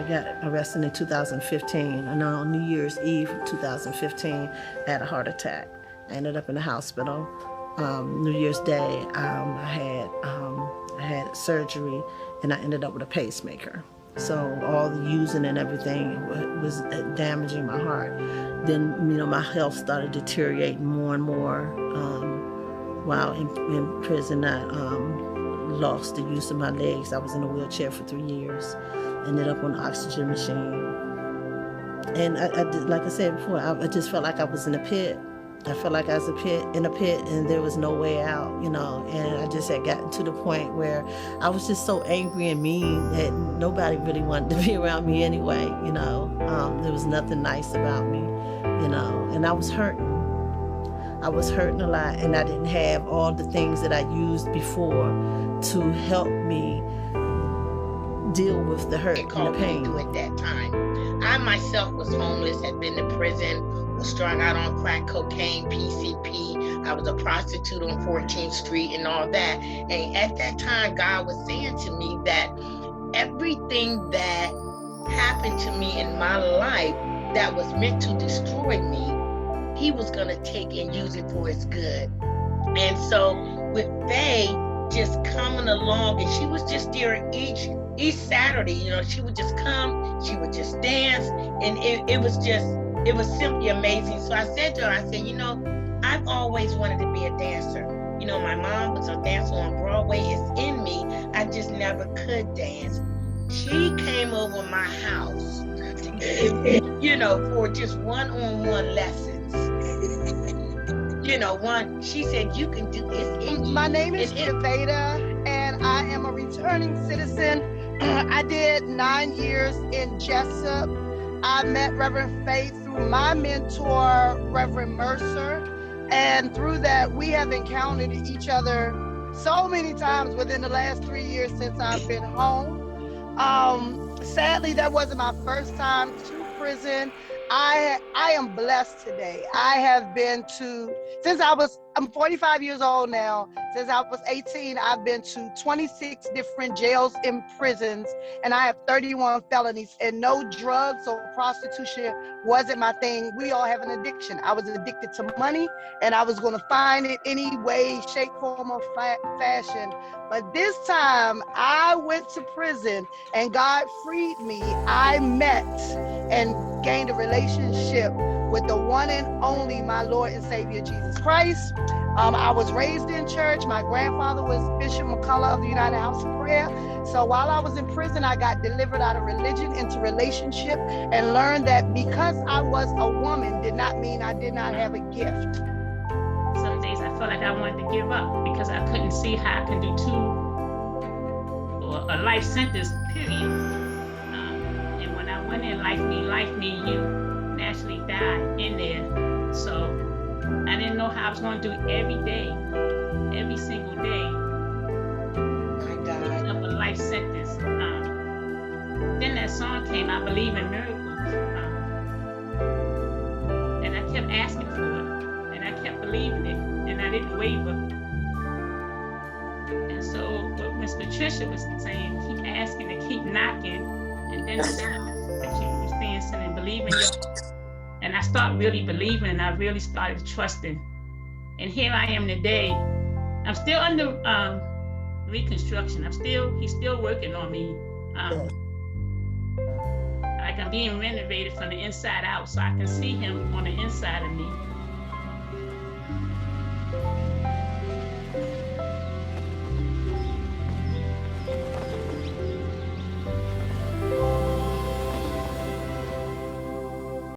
got arrested in 2015, and on New Year's Eve 2015, I had a heart attack. I ended up in the hospital. New Year's Day, I had surgery, and I ended up with a pacemaker. So all the using and everything was damaging my heart. Then, my health started deteriorating more and more. While in prison, I lost the use of my legs. I was in a wheelchair for 3 years. Ended up on an oxygen machine. And I like I said before, I just felt like I was in a pit. I felt like I was in a pit and there was no way out, and I just had gotten to the point where I was just so angry and mean that nobody really wanted to be around me anyway, there was nothing nice about me, and I was hurting. I was hurting a lot, and I didn't have all the things that I used before to help me deal with the hurt and the pain. At that time, I myself was homeless, had been to prison, was strung out on crack cocaine, PCP. I was a prostitute on 14th Street and all that. And at that time, God was saying to me that everything that happened to me in my life that was meant to destroy me, He was going to take and use it for His good. And so with Faye just coming along, and she was just there each Saturday, she would just come, she would just dance, and it was simply amazing. So I said to her, I've always wanted to be a dancer. My mom was a dancer on Broadway. It's in me. I just never could dance. She came over my house, for just one-on-one lessons. She said, you can do this. My name is Rev.Faye, and I am a returning citizen. I did 9 years in Jessup. I met Rev.Faye through my mentor, Reverend Mercer. And through that, we have encountered each other so many times within the last 3 years since I've been home. Sadly, that wasn't my first time to prison. I am blessed today. I have been I'm 45 years old now. Since I was 18, I've been to 26 different jails and prisons, and I have 31 felonies, and no drugs or prostitution wasn't my thing. We all have an addiction. I was addicted to money, and I was going to find it any way, shape, form, or fashion. But this time I went to prison and God freed me. I met and gained a relationship with the one and only my Lord and Savior, Jesus Christ. I was raised in church. My grandfather was Bishop McCullough of the United House of Prayer. So while I was in prison, I got delivered out of religion into relationship and learned that because I was a woman did not mean I did not have a gift. Some days I felt like I wanted to give up because I couldn't see how I could do a life sentence, period. And when I went in, life me, you naturally die in there. So I didn't know how I was going to do every day, every single day. My God. Of a life sentence. Then that song came, I Believe in Miracles. And I kept asking for it. And I kept believing it. And I didn't waver. And so what Miss Patricia was saying, keep asking and keep knocking. And then the she was saying, believe in your. And I started really believing, and I really started trusting. And here I am today. I'm still under reconstruction. He's still working on me. Like I'm being renovated from the inside out, so I can see him on the inside of me.